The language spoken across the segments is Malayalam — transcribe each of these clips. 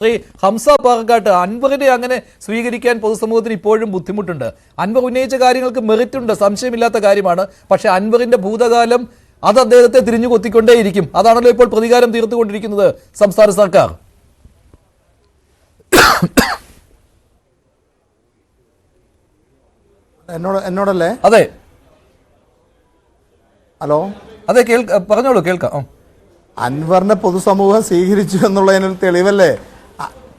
ശ്രീ ഹംസ പാറക്കാട്ട്, അൻവറിനെ അങ്ങനെ സ്വീകരിക്കാൻ പൊതുസമൂഹത്തിന് ഇപ്പോഴും ബുദ്ധിമുട്ടുണ്ട്. അൻവർ ഉന്നയിച്ച കാര്യങ്ങൾക്ക് മെറിറ്റ് ഉണ്ട്, സംശയമില്ലാത്ത കാര്യമാണ്. പക്ഷെ അൻവറിന്റെ ഭൂതകാലം അത് അദ്ദേഹത്തെ തിരിഞ്ഞു കൊത്തിക്കൊണ്ടേയിരിക്കും. അതാണല്ലോ ഇപ്പോൾ പ്രതികാരം തീർത്തുകൊണ്ടിരിക്കുന്നത് സംസ്ഥാന സർക്കാർ. എന്നോടല്ലേ? അതെ ഹലോ, അതെ പറഞ്ഞോളൂ, കേൾക്കാം. അൻവറിനെ പൊതുസമൂഹം സ്വീകരിച്ചു എന്നുള്ളതിനൊരു തെളിവല്ലേ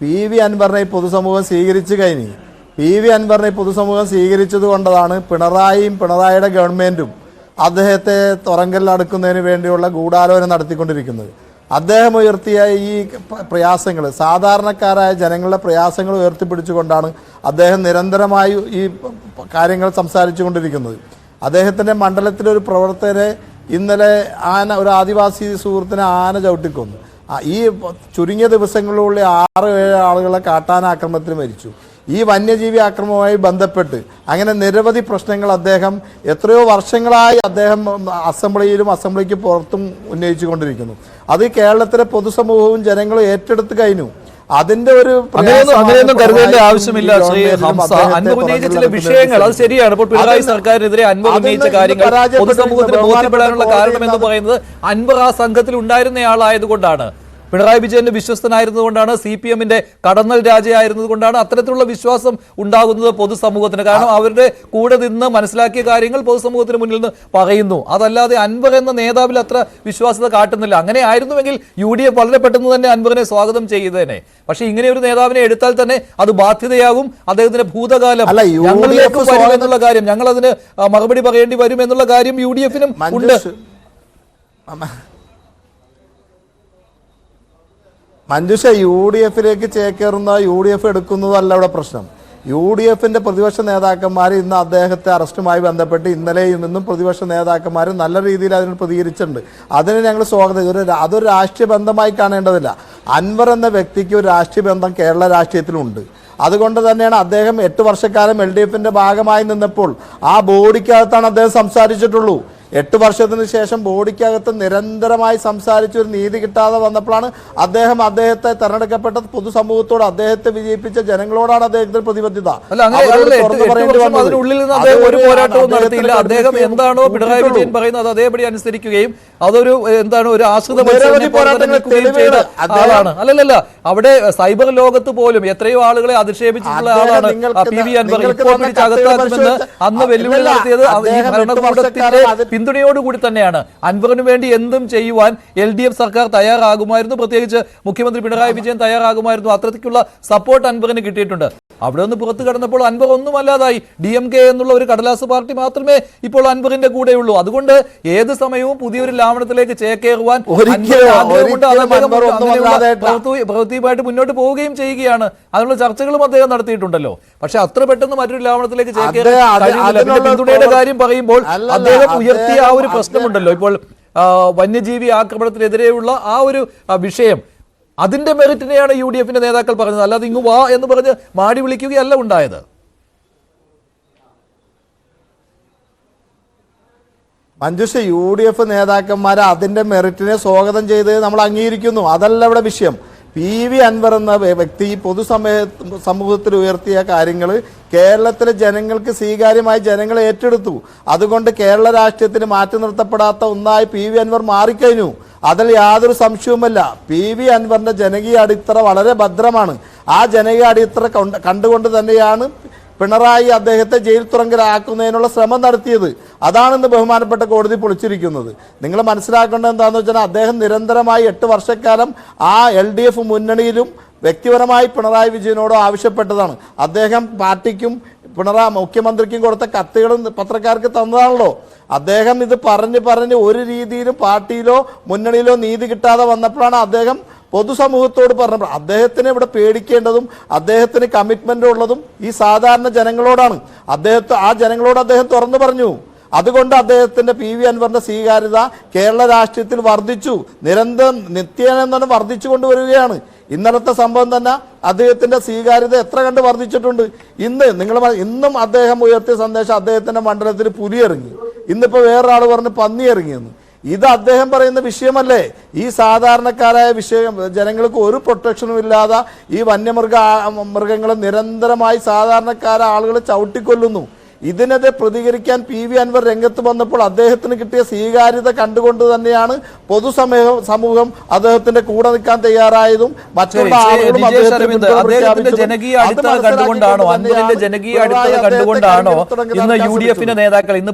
PV അൻവറിനെ പൊതുസമൂഹം സ്വീകരിച്ചു കഴിഞ്ഞു. PV അൻവറിനെ പൊതുസമൂഹം സ്വീകരിച്ചത് കൊണ്ടതാണ് പിണറായിയുടെ ഗവൺമെന്റും അദ്ദേഹത്തെ തുറങ്കലിലടക്കുന്നതിന് വേണ്ടിയുള്ള ഗൂഢാലോചന നടത്തിക്കൊണ്ടിരിക്കുന്നത്. അദ്ദേഹം ഉയർത്തിയ ഈ പ്രയാസങ്ങൾ, സാധാരണക്കാരായ ജനങ്ങളുടെ പ്രയാസങ്ങൾ ഉയർത്തിപ്പിടിച്ചുകൊണ്ടാണ് അദ്ദേഹം നിരന്തരമായി ഈ കാര്യങ്ങൾ സംസാരിച്ചു കൊണ്ടിരിക്കുന്നത്. അദ്ദേഹത്തിൻ്റെ മണ്ഡലത്തിലൊരു പ്രവർത്തകരെ ഇന്നലെ ഒരു ആദിവാസി സുഹൃത്തിനെ ആന ചവിട്ടിക്കൊന്നു. ഈ ചുരുങ്ങിയ ദിവസങ്ങളിലുള്ള 6-7 ആളുകളെ കാട്ടാനാക്രമണത്തിൽ മരിച്ചു. ഈ വന്യജീവി ആക്രമണവുമായി ബന്ധപ്പെട്ട് അങ്ങനെ നിരവധി പ്രശ്നങ്ങൾ അദ്ദേഹം എത്രയോ വർഷങ്ങളായി അദ്ദേഹം അസംബ്ലിക്ക് പുറത്തും ഉന്നയിച്ചു കൊണ്ടിരിക്കുന്നു. അത് കേരളത്തിലെ പൊതുസമൂഹവും ജനങ്ങളും ഏറ്റെടുത്ത് കഴിഞ്ഞു. അതിന്റെ ഒരു അങ്ങനെയൊന്നും കരുതേണ്ട ആവശ്യമില്ല. ശ്രീ ഹംസ, അൻവർ ഉന്നയിച്ച ചില വിഷയങ്ങൾ അത് ശരിയാണ്. ഇപ്പോൾ പിണറായി സർക്കാരിനെതിരെ അൻവർ ഉന്നയിച്ച കാര്യങ്ങൾ പൊതുസമൂഹത്തിന് ബോധ്യപ്പെടാനുള്ള കാരണം എന്ന് പറയുന്നത് അൻവർ ആ സംഘത്തിൽ ഉണ്ടായിരുന്നയാളായതുകൊണ്ടാണ്, പിണറായി വിജയന്റെ വിശ്വസ്തനായിരുന്നതുകൊണ്ടാണ്, CPM-ന്റെ കടന്നൽ രാജയായിരുന്നതുകൊണ്ടാണ് അത്തരത്തിലുള്ള വിശ്വാസം ഉണ്ടാകുന്നത് പൊതുസമൂഹത്തിന്. കാരണം അവരുടെ കൂടെ നിന്ന് മനസ്സിലാക്കിയ കാര്യങ്ങൾ പൊതുസമൂഹത്തിന് മുന്നിൽ നിന്ന് പറയുന്നു. അതല്ലാതെ അൻവർ എന്ന നേതാവിൽ അത്ര വിശ്വാസത കാട്ടുന്നില്ല. അങ്ങനെ ആയിരുന്നുവെങ്കിൽ UDF വളരെ പെട്ടെന്ന് തന്നെ അൻവറിനെ സ്വാഗതം ചെയ്തേനെ. പക്ഷേ ഇങ്ങനെ ഒരു നേതാവിനെ എടുത്താൽ തന്നെ അത് ബാധ്യതയാകും. അദ്ദേഹത്തിന്റെ ഭൂതകാലം ഞങ്ങളിലേക്ക് വരും എന്നുള്ള കാര്യം, ഞങ്ങൾ അതിന് മറുപടി പറയേണ്ടി വരും എന്നുള്ള കാര്യം UDF-നും ഉണ്ട്. മഞ്ജുഷ, UDF-ലേക്ക് ചേക്കേറുന്ന UDF എടുക്കുന്നതല്ല ഇവിടെ പ്രശ്നം. UDF-ന്റെ പ്രതിപക്ഷ നേതാക്കന്മാർ ഇന്ന് അദ്ദേഹത്തെ അറസ്റ്റുമായി ബന്ധപ്പെട്ട് ഇന്നലെയും ഇന്നും പ്രതിപക്ഷ നേതാക്കന്മാർ നല്ല രീതിയിൽ അതിന് പ്രതികരിച്ചിട്ടുണ്ട്. അതിന് ഞങ്ങൾ സ്വാഗതം. അതൊരു രാഷ്ട്രീയ ബന്ധമായി കാണേണ്ടതില്ല. അൻവർ എന്ന വ്യക്തിക്ക് ഒരു രാഷ്ട്രീയ ബന്ധം കേരള രാഷ്ട്രീയത്തിലുണ്ട്. അതുകൊണ്ട് തന്നെയാണ് അദ്ദേഹം 8 വർഷക്കാലം LDF-ന്റെ ഭാഗമായി നിന്നപ്പോൾ ആ ബോഡിക്കകത്താണ് അദ്ദേഹം സംസാരിച്ചിട്ടുള്ളൂ. 8 വർഷത്തിന് ശേഷം ബോഡിക്കകത്ത് നിരന്തരമായി സംസാരിച്ച് ഒരു നീതി കിട്ടാതെ വന്നപ്പോഴാണ് അദ്ദേഹത്തെ തെരഞ്ഞെടുക്കപ്പെട്ട പൊതുസമൂഹത്തോട്, അദ്ദേഹത്തെ വിജയിപ്പിച്ച ജനങ്ങളോടാണ് അദ്ദേഹത്തിന് പ്രതിബദ്ധത. ഒരു പോരാട്ടവും നടത്തിയില്ല. അദ്ദേഹം എന്താണോ പിണറായി വിജയൻ പറയുന്നത് അതേപടി അനുസരിക്കുകയും അതൊരു ഒരു ആശ്രിത ആളാണ്. അല്ലല്ല, അവിടെ സൈബർ ലോകത്ത് പോലും എത്രയോ ആളുകളെ അധിക്ഷേപിച്ചിട്ടുള്ള ആളാണ് PV അൻവർ. ഇപ്പോൾ പിടിച്ചകത്താക്കുമെന്ന് അന്ന് വെല്ലുവിളി നടത്തിയത് ഈ ഭരണകൂടത്തിന്റെ പിന്തുണയോടുകൂടി തന്നെയാണ്. അൻവറിന് വേണ്ടി എന്തും ചെയ്യുവാൻ LDF സർക്കാർ തയ്യാറാകുമായിരുന്നു, പ്രത്യേകിച്ച് മുഖ്യമന്ത്രി പിണറായി വിജയൻ തയ്യാറാകുമായിരുന്നു. അത്തരത്തിലുള്ള സപ്പോർട്ട് അൻവറിന് കിട്ടിയിട്ടുണ്ട്. അവിടെ നിന്ന് പുറത്തു കടന്നപ്പോൾ അൻവർ ഒന്നുമല്ലാതായി. DMK എന്നുള്ള ഒരു കടലാസ് പാർട്ടി മാത്രമേ ഇപ്പോൾ അൻവറിന്റെ കൂടെയുള്ളൂ. അതുകൊണ്ട് ഏത് സമയവും പുതിയൊരു ലാവണത്തിലേക്ക് ചേക്കേറുവാൻ പ്രവൃത്തിയുമായിട്ട് മുന്നോട്ട് പോവുകയും ചെയ്യുകയാണ്. അതിനുള്ള ചർച്ചകളും അദ്ദേഹം നടത്തിയിട്ടുണ്ടല്ലോ. പക്ഷെ അത്ര പെട്ടെന്ന് മറ്റൊരു ലാവണത്തിലേക്ക് ചേക്കേറാൻ കഴിയുന്നില്ല. പിന്തുണയുടെ കാര്യം പറയുമ്പോൾ അദ്ദേഹം ഉയർത്തിയ ആ ഒരു പ്രശ്നമുണ്ടല്ലോ, ഇപ്പോൾ വന്യജീവി ആക്രമണത്തിനെതിരെയുള്ള ആ ഒരു വിഷയം, അതിന്റെ മെറിറ്റിനെയാണ് UDF-ന്റെ നേതാക്കൾ പറഞ്ഞത്. അല്ലാതെ ഇങ്ങ് വാ എന്ന് പറഞ്ഞ് മാടി വിളിക്കുകയല്ല ഉണ്ടായത്. മഞ്ജുഷ, UDF നേതാക്കന്മാർ അതിന്റെ മെറിറ്റിനെ സ്വാഗതം ചെയ്ത് നമ്മൾ അംഗീകരിക്കുന്നു. അതല്ല ഇവിടെ വിഷയം. PV അൻവർ എന്ന വ്യക്തി സമൂഹത്തിൽ ഉയർത്തിയ കാര്യങ്ങൾ കേരളത്തിലെ ജനങ്ങൾക്ക് സ്വീകാര്യമായി ജനങ്ങൾ ഏറ്റെടുത്തു. അതുകൊണ്ട് കേരള രാഷ്ട്രീയത്തിന് മാറ്റി നിർത്തപ്പെടാത്ത ഒന്നായി PV അൻവർ മാറിക്കഴിഞ്ഞു. അതിൽ യാതൊരു സംശയവുമല്ല. PV അൻവറിന്റെ ജനകീയ അടിത്തറ വളരെ ഭദ്രമാണ്. ആ ജനകീയ അടിത്തറ കണ്ടുകൊണ്ട് തന്നെയാണ് പിണറായി അദ്ദേഹത്തെ ജയിൽ തുറങ്കലാക്കുന്നതിനുള്ള ശ്രമം നടത്തിയത്. അതാണെന്ന് ബഹുമാനപ്പെട്ട കോടതി പൊളിച്ചിരിക്കുന്നത്. നിങ്ങൾ മനസ്സിലാക്കേണ്ടത് എന്താണെന്ന് വെച്ചാൽ അദ്ദേഹം നിരന്തരമായി 8 വർഷക്കാലം ആ LDF മുന്നണിയിലും വ്യക്തിപരമായി പിണറായി വിജയനോട് ആവശ്യപ്പെട്ടതാണ്. അദ്ദേഹം പാർട്ടിക്കും മുഖ്യമന്ത്രിക്കും കൊടുത്ത കത്തുകളും പത്രക്കാർക്ക് തന്നതാണല്ലോ. അദ്ദേഹം ഇത് പറഞ്ഞ് ഒരു രീതിയിലും പാർട്ടിയിലോ മുന്നണിയിലോ നീതി കിട്ടാതെ വന്നപ്പോഴാണ് അദ്ദേഹം പൊതുസമൂഹത്തോട് പറഞ്ഞപ്പോൾ അദ്ദേഹത്തിന് ഇവിടെ പേടിക്കേണ്ടതും അദ്ദേഹത്തിന് കമ്മിറ്റ്മെന്റ് ഉള്ളതും ഈ സാധാരണ ജനങ്ങളോടാണ്. ആ ജനങ്ങളോട് അദ്ദേഹം തുറന്നു പറഞ്ഞു. അതുകൊണ്ട് അദ്ദേഹത്തിന്റെ PV അൻവറിന്റെ സ്വീകാര്യത കേരള രാഷ്ട്രീയത്തിൽ വർദ്ധിച്ചു. നിത്യേന വർദ്ധിച്ചു കൊണ്ടുവരികയാണ്. ഇന്നലത്തെ സംഭവം തന്നെ അദ്ദേഹത്തിന്റെ സ്വീകാര്യത എത്ര കണ്ട് വർദ്ധിച്ചിട്ടുണ്ട്. ഇന്നും അദ്ദേഹം ഉയർത്തിയ സന്ദേശം അദ്ദേഹത്തിന്റെ മണ്ഡലത്തിൽ പുലി ഇറങ്ങി, ഇന്നിപ്പോ വേറൊരാൾ പറഞ്ഞ് പന്നി ഇറങ്ങിയെന്ന്. ഇത് അദ്ദേഹം പറയുന്ന വിഷയമല്ലേ? ഈ സാധാരണക്കാരായ വിഷയം ജനങ്ങൾക്ക് ഒരു പ്രൊട്ടക്ഷനും ഇല്ലാതെ ഈ മൃഗങ്ങളെ നിരന്തരമായി സാധാരണക്കാരായ ആളുകൾ ചവിട്ടിക്കൊല്ലുന്നു. ഇതിനെതിരെ പ്രതികരിക്കാൻ പി വി അൻവർ രംഗത്ത് വന്നപ്പോൾ അദ്ദേഹത്തിന് കിട്ടിയ സ്വീകാര്യത കണ്ടുകൊണ്ട് തന്നെയാണ് സമൂഹം അദ്ദേഹത്തിന്റെ കൂടെ നിൽക്കാൻ തയ്യാറായതും മറ്റുള്ള ആളുകളും അദ്ദേഹത്തിന്റെ ജനകീയ അടിത്തറ കണ്ടുകൊണ്ടാണോ, അൻവറിന്റെ ജനകീയ അടിത്തറ കണ്ടുകൊണ്ടാണോ ഇന്ന് UDF നേതാക്കൾ ഇന്ന്